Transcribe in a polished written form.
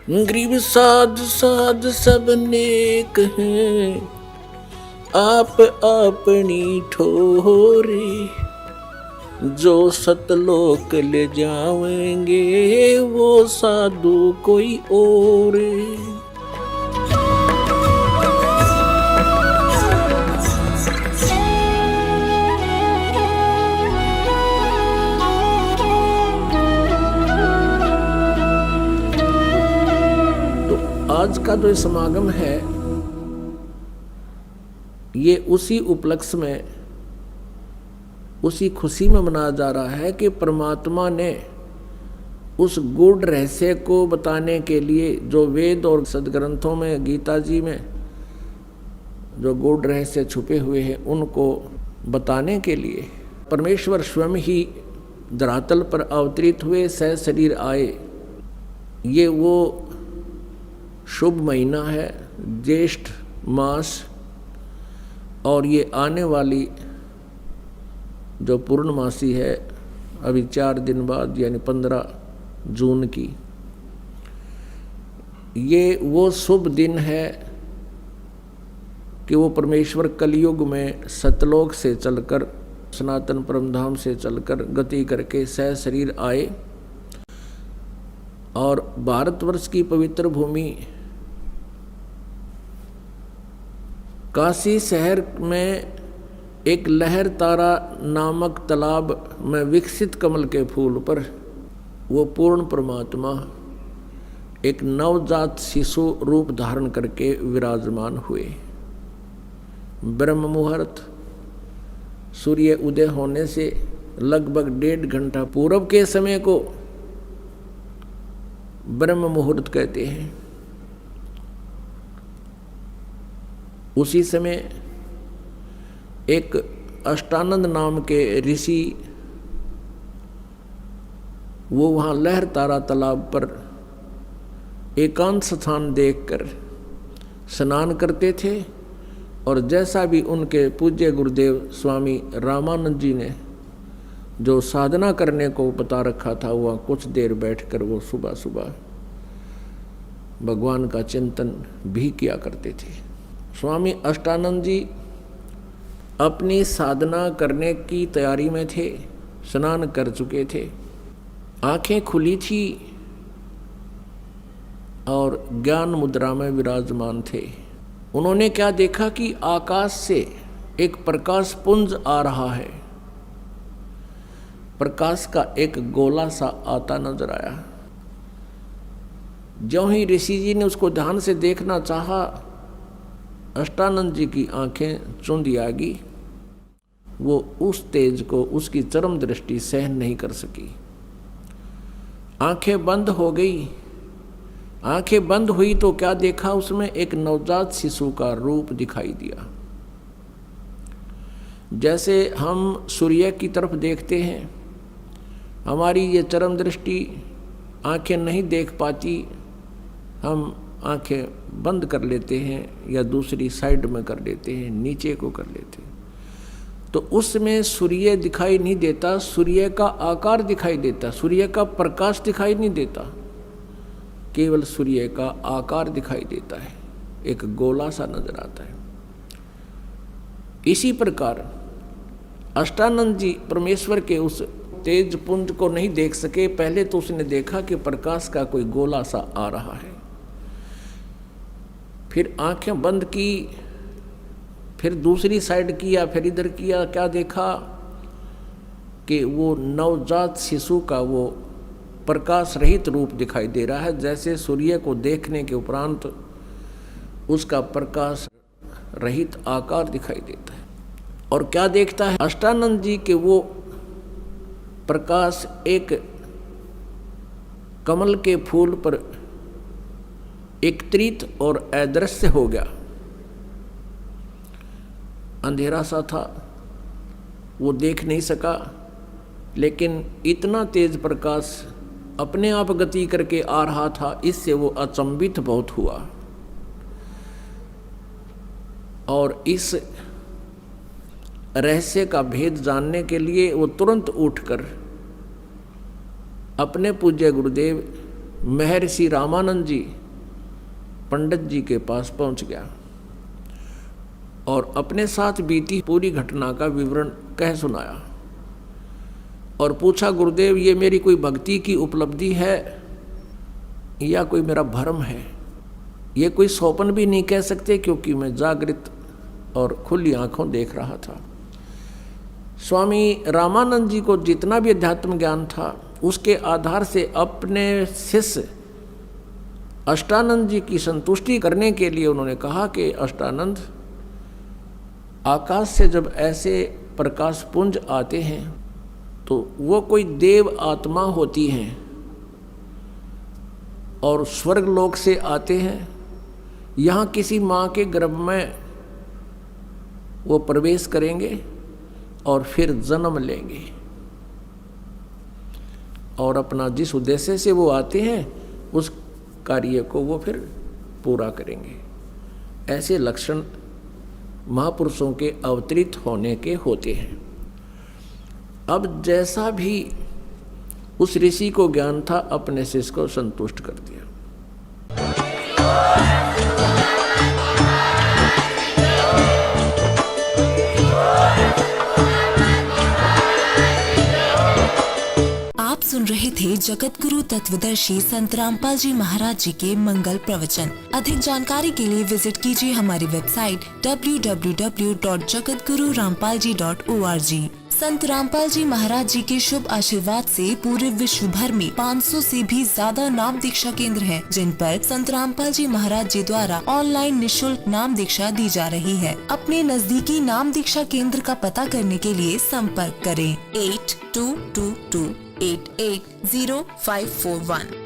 गरीब साध साध सब नेक हैं, आप अपनी ठोरे। जो सतलोक ले जावेंगे वो साधु कोई और। आज का जो समागम है ये उसी उपलक्ष्य में, उसी खुशी में मनाया जा रहा है कि परमात्मा ने उस गूढ़ रहस्य को बताने के लिए जो वेद और सदग्रंथों में, गीता जी में जो गूढ़ रहस्य छुपे हुए हैं उनको बताने के लिए परमेश्वर स्वयं ही धरातल पर अवतरित हुए, सह शरीर आए। ये वो शुभ महीना है, ज्येष्ठ मास, और ये आने वाली जो पूर्णमासी है अभी 4 दिन बाद यानी 15 जून की, ये वो शुभ दिन है कि वो परमेश्वर कलयुग में सतलोक से चलकर, सनातन परमधाम से चलकर गति करके सह शरीर आए और भारतवर्ष की पवित्र भूमि काशी शहर में एक लहर तारा नामक तालाब में विकसित कमल के फूल पर वो पूर्ण परमात्मा एक नवजात शिशु रूप धारण करके विराजमान हुए। ब्रह्म मुहूर्त सूर्य उदय होने से लगभग 1.5 घंटा पूर्व के समय को ब्रह्म मुहूर्त कहते हैं। उसी समय एक अष्टानंद नाम के ऋषि वो वहाँ लहर तारा तालाब पर एकांत स्थान देखकर स्नान करते थे, और जैसा भी उनके पूज्य गुरुदेव स्वामी रामानंद जी ने जो साधना करने को बता रखा था, वह कुछ देर बैठकर वो सुबह सुबह भगवान का चिंतन भी किया करते थे। स्वामी अष्टानंद जी अपनी साधना करने की तैयारी में थे, स्नान कर चुके थे, आंखें खुली थी और ज्ञान मुद्रा में विराजमान थे। उन्होंने क्या देखा कि आकाश से एक प्रकाश पुंज आ रहा है। प्रकाश का एक गोला सा आता नजर आया। ज्यों ही ऋषि जी ने उसको ध्यान से देखना चाहा, अष्टानंद जी की आंखें चुंधी आ गई। वो उस तेज को, उसकी चरम दृष्टि सहन नहीं कर सकी। आंखें बंद हो गई। आंखें बंद हुई तो क्या देखा, उसमें एक नवजात शिशु का रूप दिखाई दिया। जैसे हम सूर्य की तरफ देखते हैं, हमारी ये चरम दृष्टि आंखें नहीं देख पाती, हम आंखें बंद कर लेते हैं या दूसरी साइड में कर लेते हैं, नीचे को कर लेते हैं, तो उसमें सूर्य दिखाई नहीं देता, सूर्य का आकार दिखाई देता, सूर्य का प्रकाश दिखाई नहीं देता, केवल सूर्य का आकार दिखाई देता है, एक गोला सा नजर आता है। इसी प्रकार अष्टानंद जी परमेश्वर के उस तेज पुंज को नहीं देख सके। पहले तो उसने देखा कि प्रकाश का कोई गोला सा आ रहा है, फिर आंखें बंद की, फिर दूसरी साइड किया, फिर इधर किया, क्या देखा कि वो नवजात शिशु का वो प्रकाश रहित रूप दिखाई दे रहा है। जैसे सूर्य को देखने के उपरांत उसका प्रकाश रहित आकार दिखाई देता है। और क्या देखता है अष्टानंद जी के वो प्रकाश एक कमल के फूल पर एकत्रित और अदृश्य हो गया। अंधेरा सा था, वो देख नहीं सका, लेकिन इतना तेज प्रकाश अपने आप गति करके आ रहा था, इससे वो अचंभित बहुत हुआ। और इस रहस्य का भेद जानने के लिए वो तुरंत उठकर अपने पूज्य गुरुदेव महर्षि रामानंद जी पंडित जी के पास पहुंच गया और अपने साथ बीती पूरी घटना का विवरण कह सुनाया और पूछा, गुरुदेव ये मेरी कोई भक्ति की उपलब्धि है या कोई मेरा भ्रम है? ये कोई स्वप्न भी नहीं कह सकते क्योंकि मैं जागृत और खुली आंखों देख रहा था। स्वामी रामानंद जी को जितना भी अध्यात्म ज्ञान था उसके आधार से अपने शिष्य अष्टानंद जी की संतुष्टि करने के लिए उन्होंने कहा कि अष्टानंद, आकाश से जब ऐसे प्रकाश पुंज आते हैं तो वो कोई देव आत्मा होती हैं और स्वर्ग लोक से आते हैं, यहाँ किसी माँ के गर्भ में वो प्रवेश करेंगे और फिर जन्म लेंगे और अपना जिस उद्देश्य से वो आते हैं उस कार्य को वो फिर पूरा करेंगे। ऐसे लक्षण महापुरुषों के अवतरित होने के होते हैं। अब जैसा भी उस ऋषि को ज्ञान था अपने शिष्य को संतुष्ट कर दिया। आप सुन रहे थे जगत गुरु तत्वदर्शी संत रामपाल जी महाराज जी के मंगल प्रवचन। अधिक जानकारी के लिए विजिट कीजिए हमारी वेबसाइट www.jagatgururampalji.org। संत रामपाल जी महाराज जी के शुभ आशीर्वाद से पूरे विश्व भर में 500 से भी ज्यादा नाम दीक्षा केंद्र हैं, जिन पर संत रामपाल जी महाराज जी द्वारा ऑनलाइन निशुल्क नाम दीक्षा दी जा रही है। अपने नजदीकी नाम दीक्षा केंद्र का पता करने के लिए संपर्क करें 8222880541।